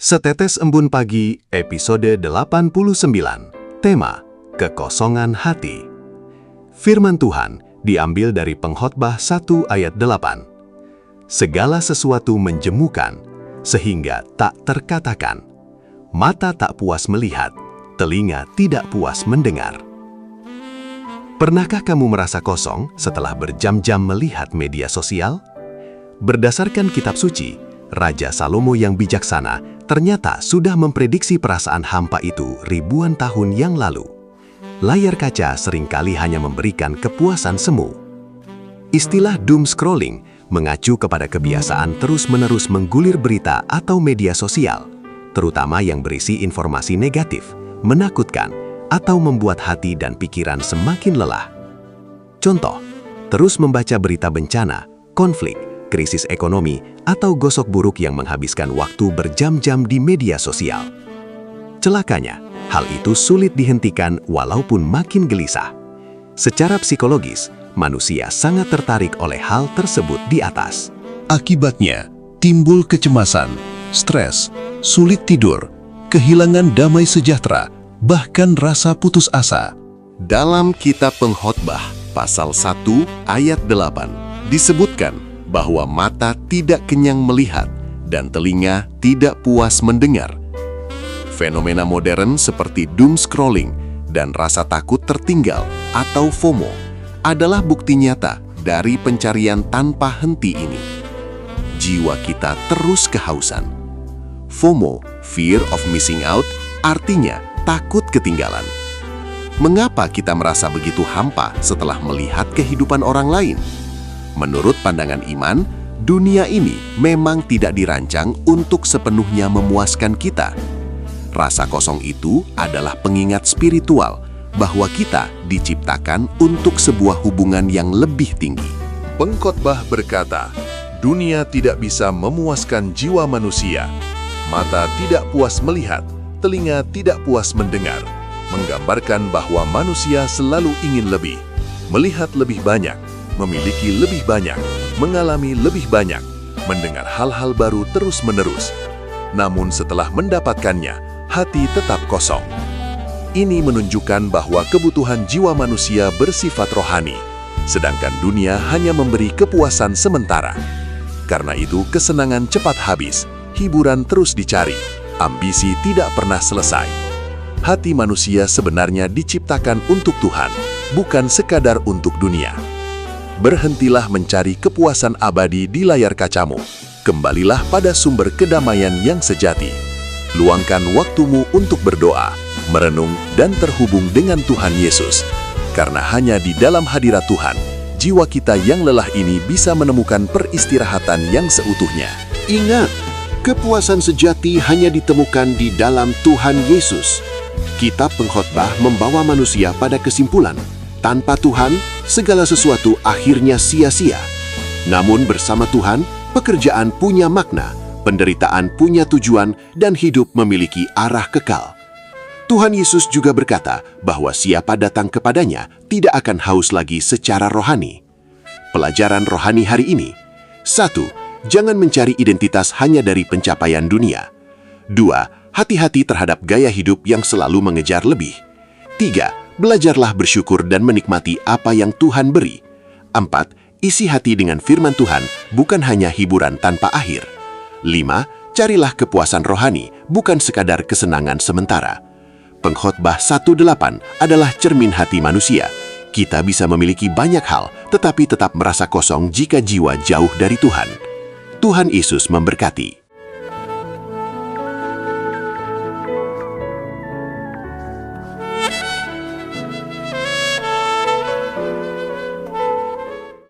Setetes Embun Pagi, episode 89. Tema, Kekosongan Hati. Firman Tuhan diambil dari Pengkhotbah 1 ayat 8. Segala sesuatu menjemukan, sehingga tak terkatakan. Mata tak puas melihat, telinga tidak puas mendengar. Pernahkah kamu merasa kosong setelah berjam-jam melihat media sosial? Berdasarkan kitab suci, Raja Salomo yang bijaksana ternyata sudah memprediksi perasaan hampa itu ribuan tahun yang lalu. Layar kaca seringkali hanya memberikan kepuasan semu. Istilah doom scrolling mengacu kepada kebiasaan terus-menerus menggulir berita atau media sosial, terutama yang berisi informasi negatif, menakutkan, atau membuat hati dan pikiran semakin lelah. Contoh, terus membaca berita bencana, konflik, krisis ekonomi, atau gosok buruk yang menghabiskan waktu berjam-jam di media sosial. Celakanya, hal itu sulit dihentikan walaupun makin gelisah. Secara psikologis, manusia sangat tertarik oleh hal tersebut di atas. Akibatnya, timbul kecemasan, stres, sulit tidur, kehilangan damai sejahtera, bahkan rasa putus asa. Dalam kitab Pengkhotbah, pasal 1 ayat 8, disebutkan bahwa mata tidak kenyang melihat dan telinga tidak puas mendengar. Fenomena modern seperti doom scrolling dan rasa takut tertinggal atau FOMO adalah bukti nyata dari pencarian tanpa henti ini. Jiwa kita terus kehausan. FOMO, fear of missing out, artinya takut ketinggalan. Mengapa kita merasa begitu hampa setelah melihat kehidupan orang lain? Menurut pandangan iman, dunia ini memang tidak dirancang untuk sepenuhnya memuaskan kita. Rasa kosong itu adalah pengingat spiritual bahwa kita diciptakan untuk sebuah hubungan yang lebih tinggi. Pengkhotbah berkata, dunia tidak bisa memuaskan jiwa manusia. Mata tidak puas melihat, telinga tidak puas mendengar, menggambarkan bahwa manusia selalu ingin lebih, melihat lebih banyak, memiliki lebih banyak, mengalami lebih banyak, mendengar hal-hal baru terus-menerus. Namun setelah mendapatkannya, hati tetap kosong. Ini menunjukkan bahwa kebutuhan jiwa manusia bersifat rohani, sedangkan dunia hanya memberi kepuasan sementara. Karena itu, kesenangan cepat habis, hiburan terus dicari, ambisi tidak pernah selesai. Hati manusia sebenarnya diciptakan untuk Tuhan, bukan sekadar untuk dunia. Berhentilah mencari kepuasan abadi di layar kacamu. Kembalilah pada sumber kedamaian yang sejati. Luangkan waktumu untuk berdoa, merenung, dan terhubung dengan Tuhan Yesus. Karena hanya di dalam hadirat Tuhan, jiwa kita yang lelah ini bisa menemukan peristirahatan yang seutuhnya. Ingat, kepuasan sejati hanya ditemukan di dalam Tuhan Yesus. Kitab Pengkhotbah membawa manusia pada kesimpulan, tanpa Tuhan, segala sesuatu akhirnya sia-sia. Namun bersama Tuhan, pekerjaan punya makna, penderitaan punya tujuan, dan hidup memiliki arah kekal. Tuhan Yesus juga berkata bahwa siapa datang kepadanya tidak akan haus lagi secara rohani. Pelajaran rohani hari ini: 1. Jangan mencari identitas hanya dari pencapaian dunia. 2. Hati-hati terhadap gaya hidup yang selalu mengejar lebih. 3. Belajarlah bersyukur dan menikmati apa yang Tuhan beri. 4. Isi hati dengan firman Tuhan, bukan hanya hiburan tanpa akhir. 5. Carilah kepuasan rohani, bukan sekadar kesenangan sementara. Pengkhotbah 1:8 adalah cermin hati manusia. Kita bisa memiliki banyak hal, tetapi tetap merasa kosong jika jiwa jauh dari Tuhan. Tuhan Yesus memberkati.